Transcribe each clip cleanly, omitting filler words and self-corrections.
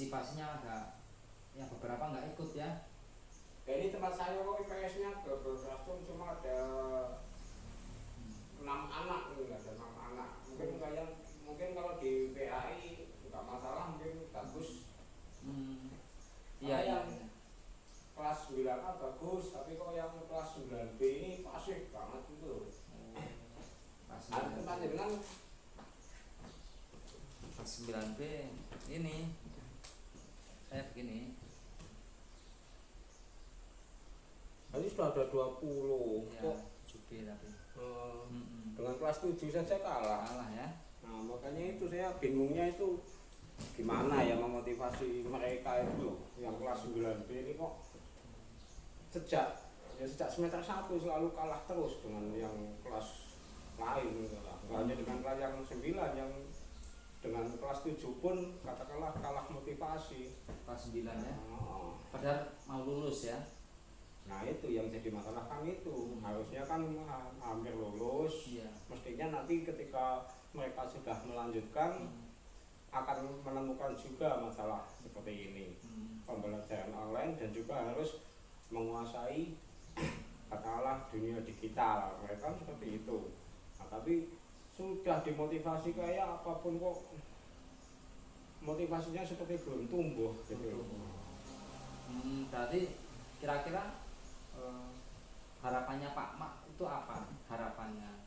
partisipasinya agak ya beberapa nggak ikut ya. Ini tempat saya kok IPS-nya berlangsung cuma ada 6 anak, enggak ada 6 anak. Mungkin kalau di PAI nggak masalah, mungkin bagus. Iya, yang kelas 9A bagus, tapi kok yang kelas 9B ini pasif banget gitu. Tempat jenengan kelas 9B ini saya begini. Tadi sudah ada 20 Ya, kok. Jubi tapi. Dengan kelas 7 saja kalah. Kalah ya. Nah, makanya itu saya bingungnya itu gimana ya memotivasi mereka itu yang kelas 9B ini kok sejak semester 1 selalu kalah terus dengan yang kelas lain gitu lah. Nggak hanya dengan kelas yang 9, yang dengan kelas 7 pun katakanlah kalah motivasi. Kelas 9 ya. Padahal mau lulus ya. Nah itu yang jadi masalah kan itu, harusnya kan hampir lulus. Iya. Mestinya nanti ketika mereka sudah melanjutkan akan menemukan juga masalah seperti ini, pembelajaran online, dan juga harus menguasai katakanlah dunia digital. Mereka seperti itu. Nah, tapi sudah dimotivasi kayak apapun kok motivasinya seperti belum tumbuh gitu. Berarti kira-kira harapannya Pak Mak itu apa? Harapannya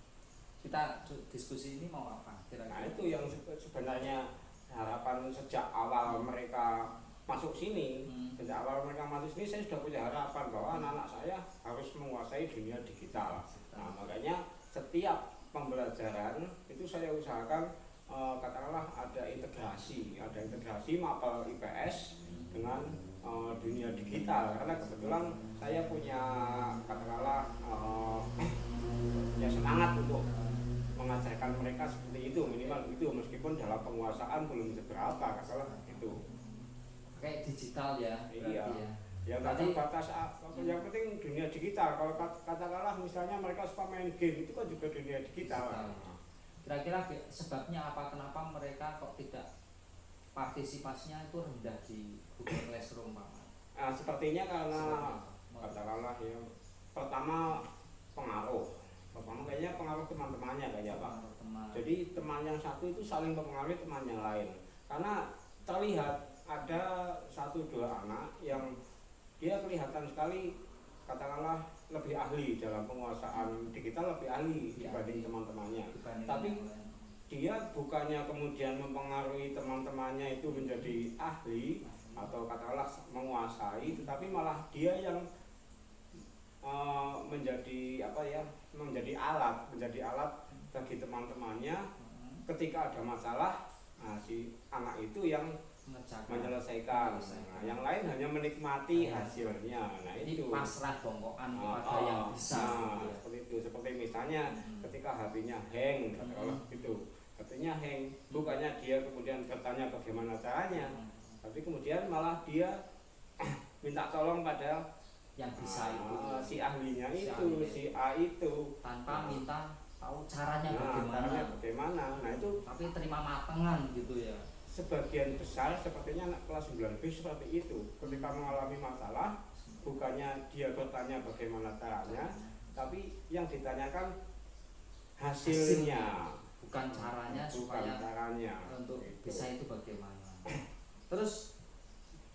kita diskusi ini mau apa kira-kira? Nah itu yang sebenarnya harapan sejak awal mereka masuk sini. Sejak awal mereka masuk sini saya sudah punya harapan bahwa anak-anak saya harus menguasai dunia digital. Nah makanya setiap pembelajaran itu saya usahakan katakanlah ada integrasi mapel IPS dengan dunia digital, karena kebetulan saya punya katakanlah ya semangat untuk mengajarkan mereka seperti itu, minimal itu, meskipun dalam penguasaan belum seberapa katakanlah itu. Kayak digital ya. Iya. Ya. Ya berarti batas yang penting dunia digital. Kalau katakanlah misalnya mereka suka main game, itu kan juga dunia digital. Kira-kira sebabnya apa, kenapa mereka kok tidak partisipasinya itu rendah di Google Classroom Pak? Nah, sepertinya karena katakanlah ya pertama kayaknya pengaruh teman-temannya kayaknya Pak. Jadi teman yang satu itu saling mempengaruhi teman yang lain. Karena terlihat ada 1-2 anak yang dia kelihatan sekali katakanlah lebih ahli dalam penguasaan digital, lebih ahli dibanding teman-temannya. Tapi dia bukannya kemudian mempengaruhi teman-temannya itu menjadi ahli atau katakanlah menguasai, tetapi malah dia yang menjadi alat bagi teman-temannya ketika ada masalah. Nah, si anak itu yang menyelesaikan. Nah, yang lain hanya menikmati hasilnya. Nah, itu pasrah bongkokan kepada yang bisa. Seperti itu. Seperti misalnya ketika HP-nya hang, katakanlah gitu. HP-nya hang, bukannya dia kemudian bertanya bagaimana caranya, tapi kemudian malah dia minta tolong pada yang bisa itu, si ahlinya itu, si A itu, tanpa minta tahu caranya bagaimana. Nah itu tapi terima matengan gitu ya. Sebagian besar sepertinya anak kelas 9B seperti itu. Ketika mengalami masalah, bukannya dia bertanya bagaimana caranya, tapi yang ditanyakan hasilnya, bukan caranya, supaya untuk itu. bisa itu bagaimana. Terus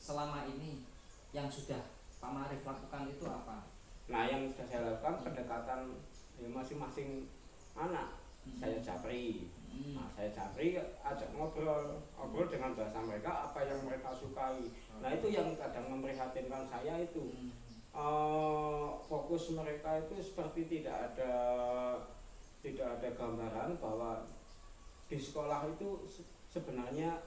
selama ini yang sudah Pak Marif lakukan itu apa? Nah yang sudah saya lakukan pendekatan ya masing-masing anak. Saya japri. Nah, saya cari, ajak ngobrol dengan bahasa mereka, apa yang mereka sukai. Nah itu yang kadang memprihatinkan saya itu. Fokus mereka itu seperti tidak ada gambaran bahwa di sekolah itu sebenarnya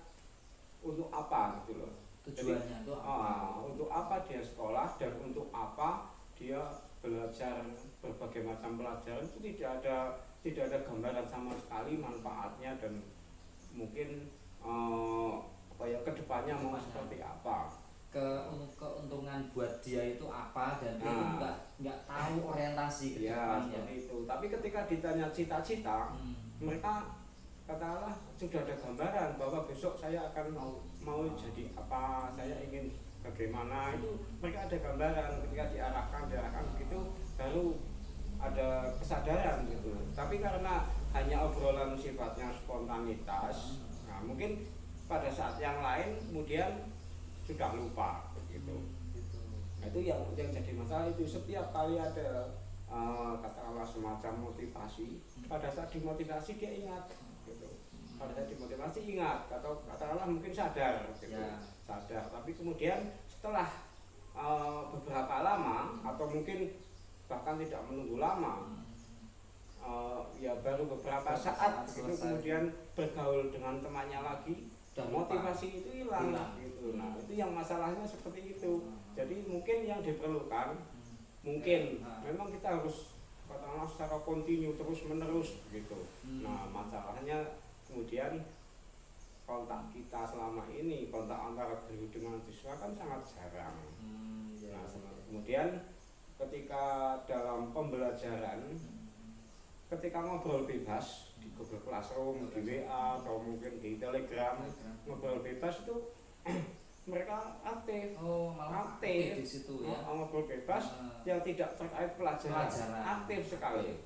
untuk apa gitu loh. Tujuannya itu apa? Untuk apa dia sekolah dan untuk apa dia belajar berbagai macam pelajaran, itu tidak ada gambaran sama sekali manfaatnya dan mungkin kedepannya mau seperti apa, keuntungan buat dia itu apa, dan dia itu nggak tahu orientasi ke depannya. Itu. Tapi ketika ditanya cita-cita, mereka katakanlah sudah ada gambaran bahwa besok saya akan mau jadi apa, saya ingin bagaimana, itu mereka ada gambaran. Ketika diarahkan begitu baru ada kesadaran gitu. Tapi karena hanya obrolan sifatnya spontanitas, nah mungkin pada saat yang lain kemudian sudah lupa gitu. Nah, itu yang jadi masalah. Itu setiap kali ada katakanlah semacam motivasi, pada saat dimotivasi dia ingat gitu. Pada saat dimotivasi ingat, atau katakanlah mungkin sadar gitu. Sadar, tapi kemudian setelah beberapa lama atau mungkin bahkan tidak menunggu lama, ya baru beberapa saat gitu kemudian bergaul dengan temannya lagi, motivasi itu hilang gitu. Nah itu yang masalahnya seperti itu. Jadi mungkin yang diperlukan, mungkin memang kita harus katakanlah secara kontinu terus menerus gitu. Nah masalahnya kemudian kontak kita selama ini, kontak antara guru dengan siswa kan sangat jarang. Nah kemudian ketika dalam pembelajaran, ketika ngobrol bebas di Google Classroom, di WA atau mungkin di Telegram, ngobrol bebas itu mereka aktif, aktif di situ ya. Ngobrol bebas yang tidak terkait pelajaran, aktif sekali,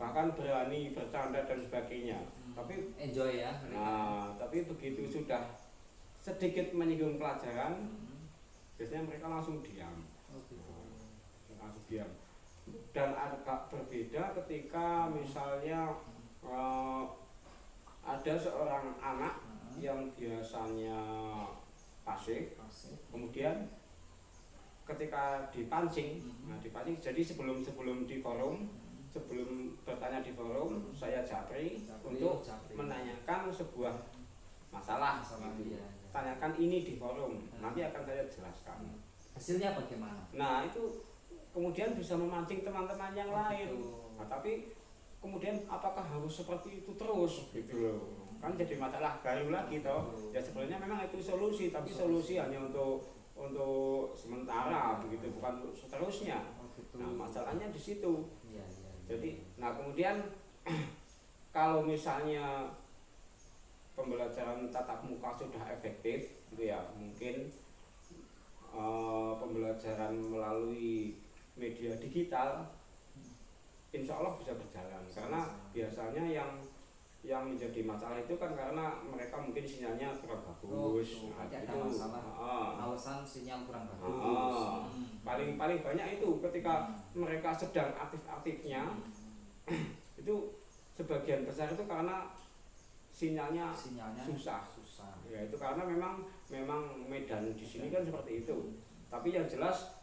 bahkan berani bercanda dan sebagainya. Tapi enjoy ya. Nah, tapi begitu sudah sedikit menyinggung pelajaran, biasanya mereka langsung diam. Langsung diam. Dan agak berbeda ketika misalnya ada seorang anak yang biasanya pasif, kemudian ketika dipancing, jadi sebelum di forum, sebelum bertanya di forum, saya japri untuk menanyakan sebuah masalah gitu. Tanyakan ini di forum, nanti akan saya jelaskan. Hasilnya bagaimana? Nah itu kemudian bisa memancing teman-teman yang lain. Nah, tapi kemudian apakah harus seperti itu terus gitu loh? Kan jadi masalah baru lagi toh. Ya sebenarnya memang itu solusi, tapi solusi hanya untuk sementara begitu, bukan untuk seterusnya. Nah masalahnya di situ. Jadi, nah kemudian kalau misalnya pembelajaran tatap muka sudah efektif, gitu ya, mungkin pembelajaran melalui media digital, insya Allah bisa berjalan. Karena biasanya yang menjadi masalah itu kan karena mereka mungkin sinyalnya kurang bagus. Ada masalah. Alasan sinyal kurang bagus. Paling banyak itu ketika mereka sedang aktif-aktifnya, itu sebagian besar itu karena sinyalnya susah. Ya itu karena memang medan di sini kan seperti itu. Tapi yang jelas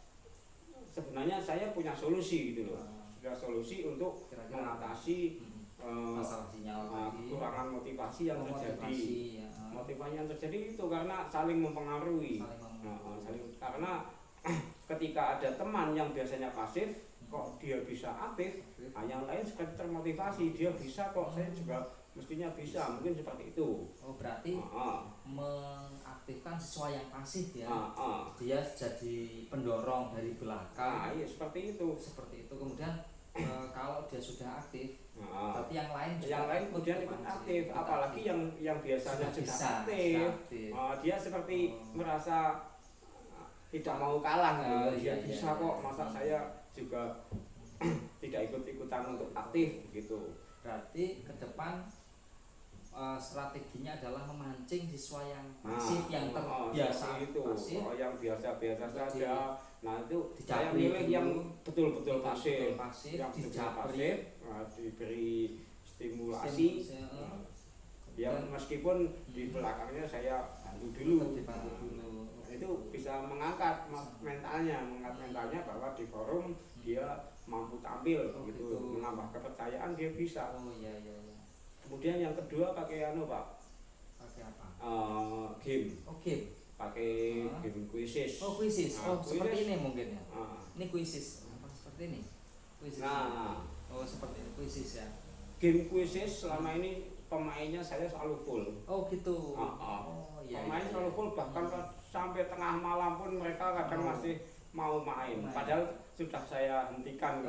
sebenarnya saya punya solusi gitu loh. Sudah solusi untuk mengatasi masalah sinyal, kekurangan motivasi yang terjadi. Motivasi yang terjadi itu karena saling mempengaruhi. Karena ketika ada teman yang biasanya pasif, kok dia bisa aktif, yang lain sekali termotivasi, dia bisa kok, saya juga mestinya bisa, mungkin seperti itu. Oh berarti mengaktifkan siswa yang pasif ya, dia jadi pendorong dari belakang. Iya seperti itu. Kemudian kalau dia sudah aktif, berarti yang lain kemudian ikut aktif. Apalagi yang biasanya sudah aktif. Dia seperti merasa tidak mau kalah gitu. Dia bisa kok, masa saya juga tidak ikut-ikutan untuk aktif gitu. Berarti ke depan strateginya adalah memancing siswa yang pasif, yang terbiasa itu, yang biasa-biasa saja. Nah itu saya Dicapri milih yang betul-betul pasif, yang betul pasif, diberi stimulasi. Ya meskipun di belakangnya saya bantu dulu. Itu bisa mengangkat mentalnya bahwa di forum dia mampu tampil gitu, menambah kepercayaan dia bisa. Kemudian yang kedua pakai Pak. Pakai apa? Game. Game. Pakai game kuisis. Kuisis. Seperti ini mungkin ya. Ini kuisis. Apa seperti ini? Kuisis. Seperti kuisis ya. Game kuisis selama ini pemainnya saya selalu full. Gitu. Pemain selalu full, bahkan sampai tengah malam pun mereka kadang masih mau main. Padahal sudah saya hentikan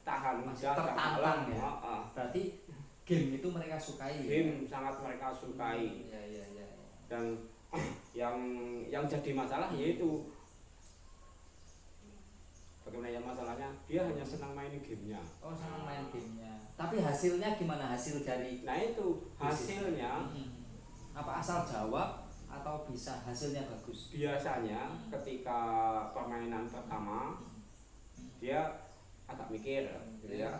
tahan masih tertantang ya. Berarti game itu mereka sukai. Game sangat mereka sukai. Dan yang jadi masalah yaitu bagaimana ya masalahnya, dia hanya senang main gamenya. Oh, senang main gamenya. Tapi hasilnya gimana, hasil dari? Nah itu hasilnya apa, asal jawab atau bisa hasilnya bagus? Biasanya ketika permainan pertama dia agak mikir gitu ya.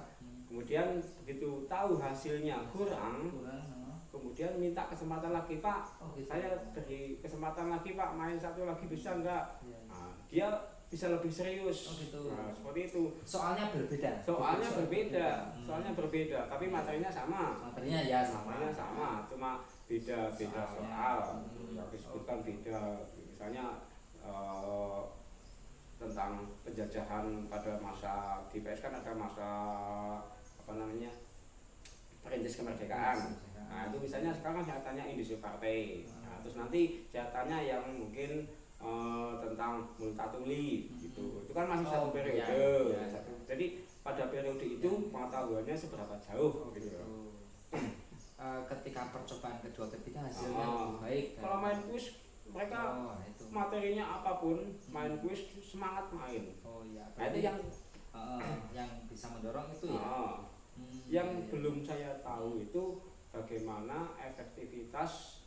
Kemudian begitu tahu hasilnya kurang, kemudian minta kesempatan lagi, Pak. Oh, gitu. Saya beri kesempatan lagi, Pak, main satu lagi bisa enggak? Nah, dia bisa lebih serius. Oh, gitu. Nah, seperti itu. Soalnya berbeda. Soalnya berbeda, tapi materinya sama. Materinya ya sama. Materinya sama, cuma beda soal. Yang disebutkan beda. Misalnya tentang penjajahan pada masa di PS kan ada masa apa namanya, perintis kemerdekaan. Nah itu misalnya sekarang saya tanya Indonesia Partai. Nah, terus nanti saya tanya yang mungkin tentang Multatuli gitu. Itu kan masih satu periode. Jadi pada periode itu pengetahuannya seberapa jauh gitu. Ketika percobaan kedua ketiga hasilnya lebih baik. Kalau main kuis mereka materinya apapun, main kuis semangat main. Oh iya. Nah itu yang bisa mendorong itu ya. Yang belum saya tahu itu bagaimana efektivitas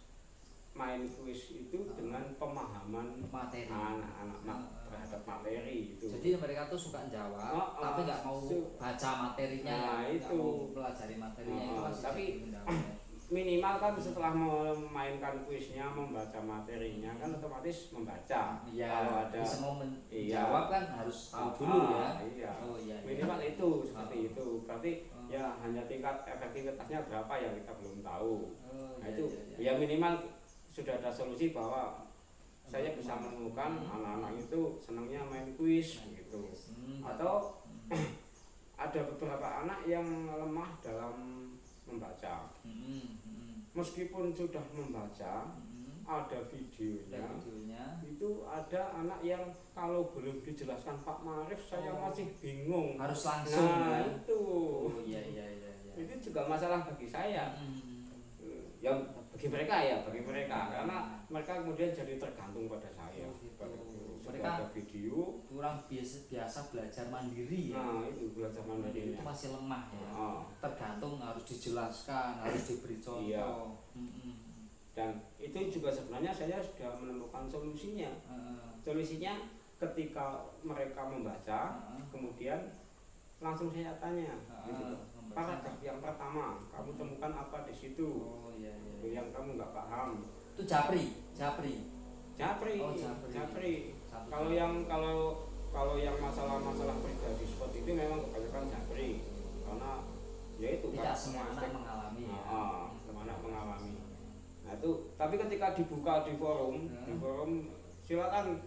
main kuis itu dengan pemahaman materi anak-anak terhadap materi itu. Jadi mereka tuh suka jawab, tapi nggak mau baca materinya, nggak mau pelajari materinya itu masih tapi minimal kan setelah memainkan kuisnya, membaca materinya kan otomatis membaca. Iya, kalau ada bisa mau menjawab kan harus tahu dulu ya. Iya. Oh, iya, minimal itu seperti itu. Berarti ya hanya tingkat efektivitasnya berapa yang kita belum tahu. Nah itu ya minimal sudah ada solusi bahwa saya bisa menemukan anak-anak itu senangnya main kuis gitu. Atau ada beberapa anak yang lemah dalam membaca. Meskipun sudah membaca, ada videonya. Itu ada anak yang kalau belum dijelaskan Pak Marif saya masih bingung. Harus langsung. Nah, ya? itu. Oh, iya. Itu juga masalah bagi saya. Yang bagi mereka karena mereka kemudian jadi tergantung pada saya. Mereka ada video kurang biasa belajar mandiri ya. Nah itu belajar mandiri itu masih lemah ya. Tergantung, harus dijelaskan, harus diberi contoh. Iya. Dan itu juga sebenarnya saya sudah menemukan solusinya. Solusinya ketika mereka membaca, kemudian langsung saya tanya gitu. Paragraf yang pertama kamu temukan apa di situ? Iya. Yang kamu nggak paham itu Japri. Kalau yang masalah pribadi seperti itu memang kebanyakan Japri, karena ya itu tidak semua anak mengalami ya. Semua anak mengalami. Nah itu, tapi ketika dibuka di forum silakan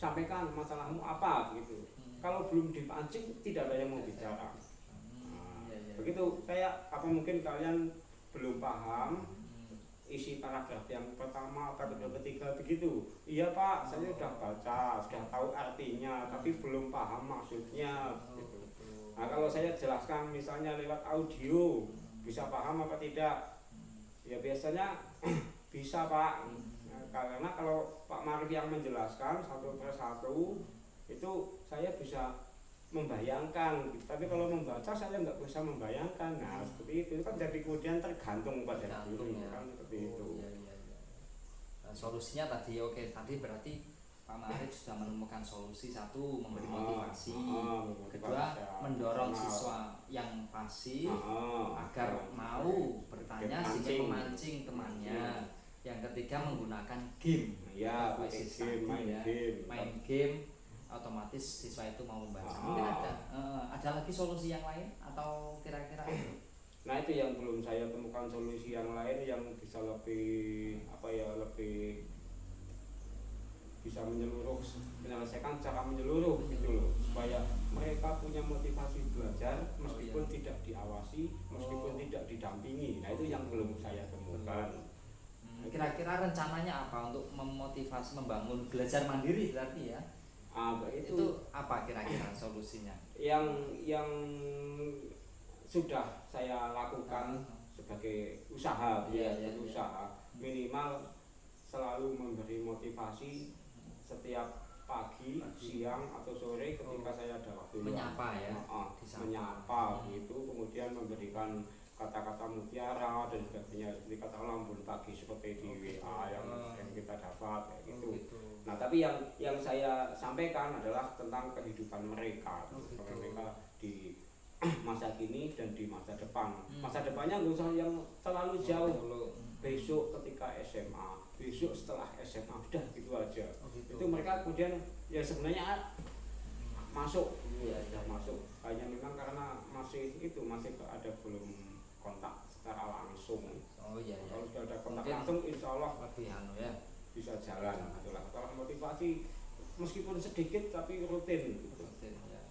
sampaikan masalahmu apa gitu. Kalau belum dipancing tidak ada yang mau bicara. Begitu kayak apa mungkin kalian belum paham isi paragraf yang pertama atau kedua ketiga begitu. Iya Pak, saya sudah baca, sudah tahu artinya, tapi belum paham maksudnya. Gitu. Nah kalau saya jelaskan misalnya lewat audio, bisa paham apa tidak? Ya biasanya bisa Pak. Nah, karena kalau Pak Marif yang menjelaskan satu persatu itu saya bisa membayangkan, tapi kalau membaca saya nggak bisa membayangkan. Nah seperti itu kan jadi kemudian tergantung pada guru ya. Kan seperti itu. Iya. Nah, solusinya tadi tadi berarti Pak Marif sudah menemukan solusi. Satu, memberi motivasi. Kedua, mendorong siswa yang pasif agar mau bertanya sehingga memancing temannya. Yang ketiga, menggunakan game. Ya, main game. Otomatis siswa itu mau membaca. Mungkin ada lagi solusi yang lain atau kira-kira itu? Nah itu yang belum saya temukan solusi yang lain yang bisa lebih lebih bisa menyelesaikan secara menyeluruh gitu loh, supaya mereka punya motivasi belajar meskipun tidak diawasi, meskipun tidak didampingi. Nah itu yang belum saya temukan. Kira-kira rencananya apa untuk memotivasi membangun belajar mandiri berarti ya? Itu apa kira-kira solusinya? Yang sudah saya lakukan sebagai usaha, usaha minimal selalu memberi motivasi setiap pagi, siang atau sore ketika saya ada waktu menyapa ya, menyapa gitu, kemudian memberikan kata-kata mutiara dan sebagainya seperti kata lambun pagi seperti di WA yang kita dapat kayak gitu. Nah tapi yang saya sampaikan adalah tentang kehidupan mereka, mereka di masa kini dan di masa depan. Masa depannya nggak usah yang terlalu jauh. Besok ketika SMA, besok setelah SMA, udah gitu aja. Itu mereka kemudian ya sebenarnya masuk, ya masuk. Hanya memang karena masih ada belum kontak secara langsung. Kalau sudah ada kontak langsung, insya Allah lebih ya bisa jalan. Itulah kalau motivasi meskipun sedikit tapi rutin. Gitu.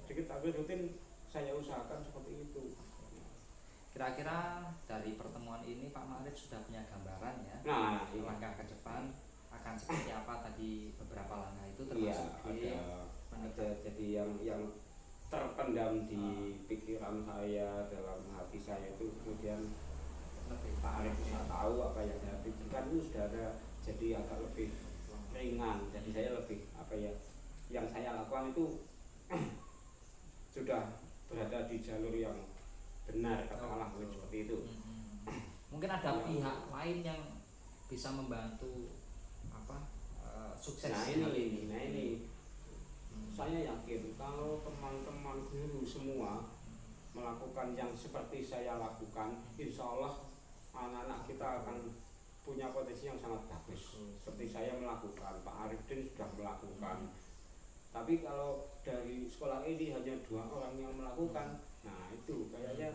Sedikit tapi rutin saya usahakan seperti itu. Kira-kira dari pertemuan ini Pak Ma'arif sudah punya gambaran ya, langkah ke depan akan seperti apa tadi beberapa langkah itu termasuk ada jadi yang terpendam di pikiran saya, dalam hati saya itu kemudian Pak Arif bisa tahu apa yang saya pikirkan itu sudah ada, jadi agak lebih ringan. Jadi saya lebih yang saya lakukan itu sudah berada di jalur yang benar, katakanlah seperti itu. Mungkin ada pihak lain yang bisa membantu sukses ini. Saya yakin kalau teman-teman guru semua melakukan yang seperti saya lakukan, insya Allah anak-anak kita akan punya potensi yang sangat bagus. Seperti saya melakukan, Pak Arifdin sudah melakukan. Tapi kalau dari sekolah ini hanya 2 orang yang melakukan, nah itu kayaknya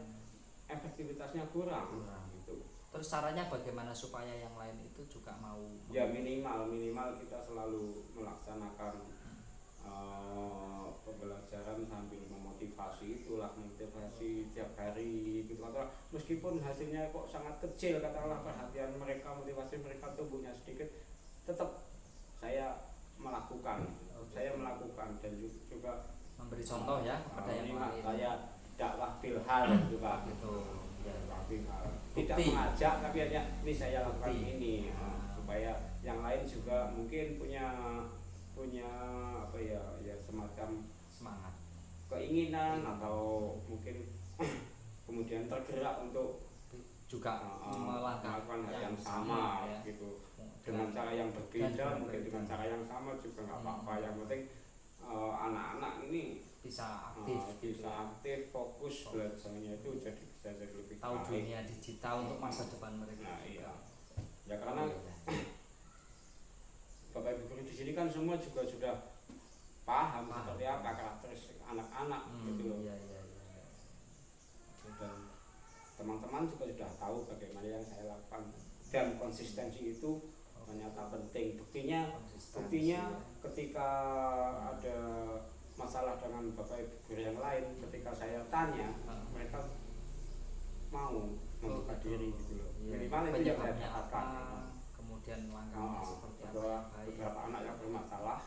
efektivitasnya kurang gitu. Terus caranya bagaimana supaya yang lain itu juga mau? Ya minimal kita selalu melaksanakan pembelajaran sambil memotivasi, itulah motivasi tiap hari gitu. Meskipun hasilnya kok sangat kecil, katakanlah perhatian mereka, motivasi mereka tumbuhnya sedikit, tetap saya melakukan. Saya melakukan dan juga memberi contoh ya kepada yang lain. Saya dakwah bilhal juga gitu. Dakwah bilhal. Tidak mengajak tapi hanya ini saya lakukan ini supaya yang lain juga mungkin punya semacam semangat, keinginan atau mungkin kemudian tergerak untuk juga melakukan hal yang sama ya. Gitu. Dengan cara yang berbeda, mungkin dengan cara yang sama juga nggak apa-apa. Yang penting anak-anak ini bisa aktif, fokus belajarnya itu bisa jadi lebih tahu dunia digital untuk masa depan mereka. Nah, iya. Ya karena Bapak Ibu guru di sini kan semua juga sudah paham seperti apa karakteristik anak-anak gitu loh. Dan teman-teman juga sudah tahu bagaimana yang saya lakukan, dan konsistensi itu ternyata penting. Buktinya ketika ada masalah dengan Bapak Ibu guru yang lain, ketika saya tanya mereka mau membuka diri gitu loh. Minimal itu yang saya dapatkan. Kemudian langkahnya seperti apa? Beberapa anak yang bermasalah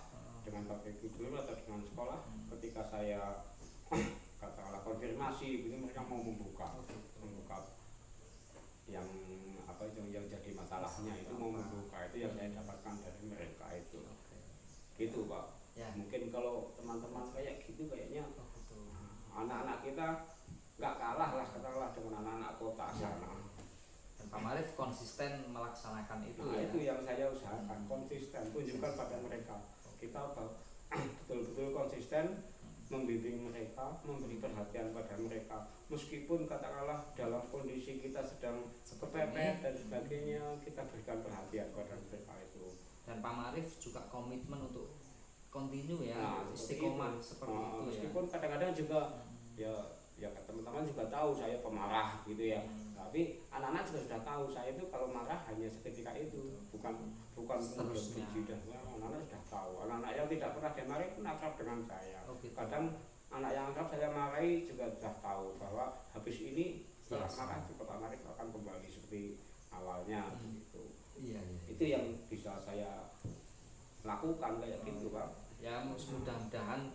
dengan Bapak Ibu guru atau dengan sekolah, ketika saya katakanlah konfirmasi, itu mereka mau membuka yang jadi masalahnya itu mau membuka, itu yang saya dapatkan dari mereka itu. Gitu Pak. Ya. Mungkin kalau teman-teman kayak gitu kayaknya anak-anak kita nggak kalah lah katakanlah dengan anak-anak kota sana. Dan Pak Ma'arif konsisten melaksanakan itu. Itu yang saya usahakan, konsisten, tunjukkan pada mereka. Kita betul-betul konsisten membimbing mereka, memberi perhatian pada mereka, meskipun katakanlah dalam kondisi kita sedang kepepet dan sebagainya, kita berikan perhatian pada mereka itu. Dan Pak Ma'arif juga komitmen untuk continue ya, istiqomah seperti itu. Meskipun kadang-kadang juga ya teman-teman juga tahu saya pemarah gitu ya. Tapi anak-anak juga sudah tahu saya itu kalau marah hanya seketika itu, bukan kemudian berjidah. Anak-anak sudah tahu. Anak-anak yang tidak pernah dimarahi pun akrab dengan saya. Kadang anak yang akrab saya marahi juga sudah tahu bahwa habis ini setelah marah juga Pak Ma'arif akan kembali seperti awalnya gitu. Itu yang bisa saya lakukan kayak gitu Pak. Ya mudah-mudahan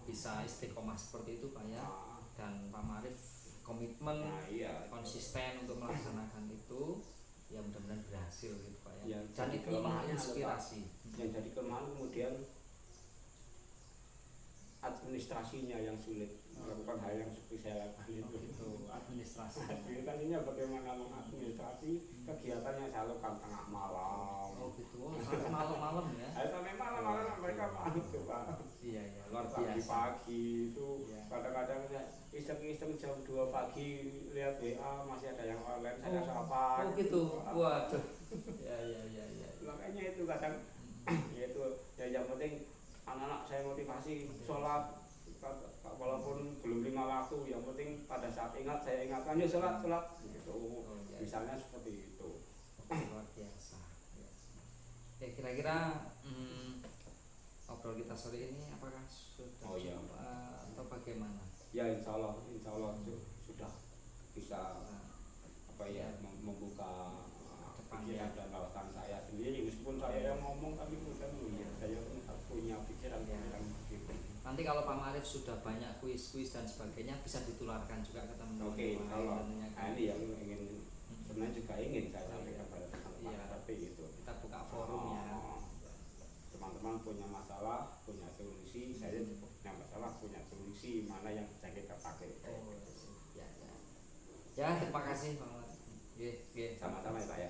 bisa istiqomah seperti itu Pak ya. Dan Pak Ma'arif komitmen konsisten untuk melaksanakan itu. ya mudah-mudahan berhasil gitu Pak ya. Dan Jadi itu kelemahannya menginspirasi. Yang jadi kelemahan kemudian administrasinya yang sulit melakukan hal yang seperti saya lakukan itu. Administrasi. Administrasinya bagaimana mengadministrasi kegiatan yang saya lakukan tengah malam. Oh gitu, sampai malam-malam ya? Sampai malam-malam mereka panik tuh Pak. Iya, luar biasa. Pagi itu kadang-kadang iseng-iseng jam 2 pagi lihat WA masih ada yang online, saya sapa. Oh gitu, waduh. Ya. Makanya itu kadang yaitu ya yang penting anak-anak saya motivasi sholat walaupun belum 5 waktu, yang penting pada saat ingat saya ingatkan ya sholat gitu. Misalnya seperti itu. Luar biasa. Ya kira-kira obrol kita sore ini apakah sudah atau bagaimana? Ya insya Allah sudah bisa membuka pikiran dan wawasan saya sendiri, meskipun saya yang ngomong tapi bukan saya punya pikiran yang begitu. Nanti kalau Pak Marif sudah banyak kuis-kuis dan sebagainya bisa ditularkan juga ke teman-teman. Oke, kalau ini yang ingin sebenarnya juga ingin saya sampaikan pada teman-teman seperti itu. Kita buka forumnya. Teman-teman punya masalah, punya solusi, saya juga punya masalah, punya solusi, mana yang bisa kita pakai. Ya, terima kasih Pak Marif. Sama-sama ya Pak ya.